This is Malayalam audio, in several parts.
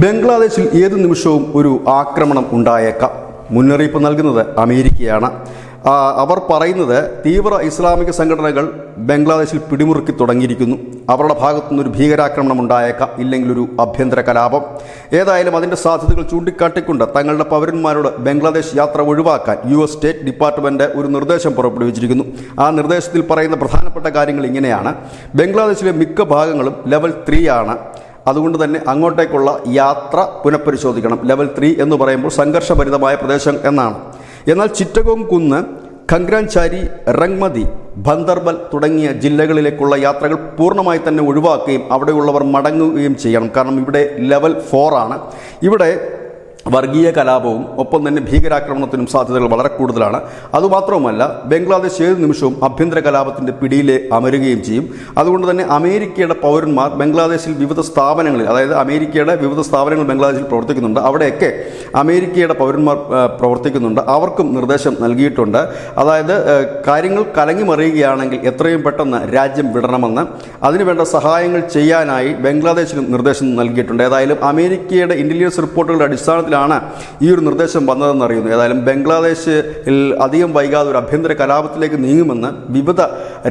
ബംഗ്ലാദേശിൽ ഏത് നിമിഷവും ഒരു ആക്രമണം ഉണ്ടായേക്കാം. മുന്നറിയിപ്പ് നൽകുന്നത് അമേരിക്കയാണ്. അവർ പറയുന്നത് തീവ്ര ഇസ്ലാമിക സംഘടനകൾ ബംഗ്ലാദേശിൽ പിടിമുറുക്കി തുടങ്ങിയിരിക്കുന്നു. അവരുടെ ഭാഗത്തുനിന്നൊരു ഭീകരാക്രമണം ഉണ്ടായേക്കാം, ഇല്ലെങ്കിൽ ഒരു ആഭ്യന്തര കലാപം. ഏതായാലും അതിൻ്റെ സാധ്യതകൾ ചൂണ്ടിക്കാട്ടിക്കൊണ്ട് തങ്ങളുടെ പൗരന്മാരോട് ബംഗ്ലാദേശ് യാത്ര ഒഴിവാക്കാൻ US സ്റ്റേറ്റ് ഡിപ്പാർട്ട്മെൻറ്റ് ഒരു നിർദ്ദേശം പുറപ്പെടുവിച്ചിരിക്കുന്നു. ആ നിർദ്ദേശത്തിൽ പറയുന്ന പ്രധാനപ്പെട്ട കാര്യങ്ങൾ ഇങ്ങനെയാണ്. ബംഗ്ലാദേശിലെ മിക്ക ഭാഗങ്ങളും ലെവൽ 3 ആണ്. അതുകൊണ്ട് തന്നെ അങ്ങോട്ടേക്കുള്ള യാത്ര പുനഃപരിശോധിക്കണം. ലെവൽ 3 എന്ന് പറയുമ്പോൾ സംഘർഷഭരിതമായ പ്രദേശം എന്നാണ്. എന്നാൽ ചിറ്റഗോങ് കുന്ന്, ഖംഗ്രാൻചാരി, റങ്മതി, ബന്ദർബൽ തുടങ്ങിയ ജില്ലകളിലേക്കുള്ള യാത്രകൾ പൂർണ്ണമായി തന്നെ ഒഴിവാക്കുകയും അവിടെയുള്ളവർ മടങ്ങുകയും ചെയ്യണം. കാരണം ഇവിടെ ലെവൽ 4 ആണ്. ഇവിടെ വർഗീയ കലാപവും ഒപ്പം തന്നെ ഭീകരാക്രമണത്തിനും സാധ്യതകൾ വളരെ കൂടുതലാണ്. അതുമാത്രവുമല്ല, ബംഗ്ലാദേശ് ഏത് നിമിഷവും ആഭ്യന്തര കലാപത്തിൻ്റെ പിടിയിൽ അമരുകയും ചെയ്യും. അതുകൊണ്ട് തന്നെ അമേരിക്കയുടെ പൗരന്മാർ ബംഗ്ലാദേശിൽ വിവിധ സ്ഥാപനങ്ങളിൽ, അതായത് അമേരിക്കയുടെ വിവിധ സ്ഥാപനങ്ങൾ ബംഗ്ലാദേശിൽ പ്രവർത്തിക്കുന്നുണ്ട്. അവിടെയൊക്കെ അമേരിക്കയുടെ പൗരന്മാർ പ്രവർത്തിക്കുന്നുണ്ട്. അവർക്കും നിർദ്ദേശം നൽകിയിട്ടുണ്ട്. അതായത് കാര്യങ്ങൾ കലങ്ങി മറിയുകയാണെങ്കിൽ എത്രയും പെട്ടെന്ന് രാജ്യം വിടണമെന്ന്, അതിനുവേണ്ട സഹായങ്ങൾ ചെയ്യാനായി ബംഗ്ലാദേശിനും നിർദ്ദേശം നൽകിയിട്ടുണ്ട്. ഏതായാലും അമേരിക്കയുടെ ഇൻ്റലിജൻസ് റിപ്പോർട്ടുകളുടെ അടിസ്ഥാനത്തിൽ ഈ ഒരു നിർദ്ദേശം വന്നതെന്ന് അറിയുന്നു. ഏതായാലും ബംഗ്ലാദേശിൽ അധികം വൈകാതെ ഒരു ആഭ്യന്തര കലാപത്തിലേക്ക് നീങ്ങുമെന്ന് വിവിധ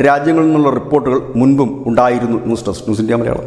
രാജ്യങ്ങളിൽ നിന്നുള്ള റിപ്പോർട്ടുകൾ മുൻപും ഉണ്ടായിരുന്നു. News desk, news India Malayalam.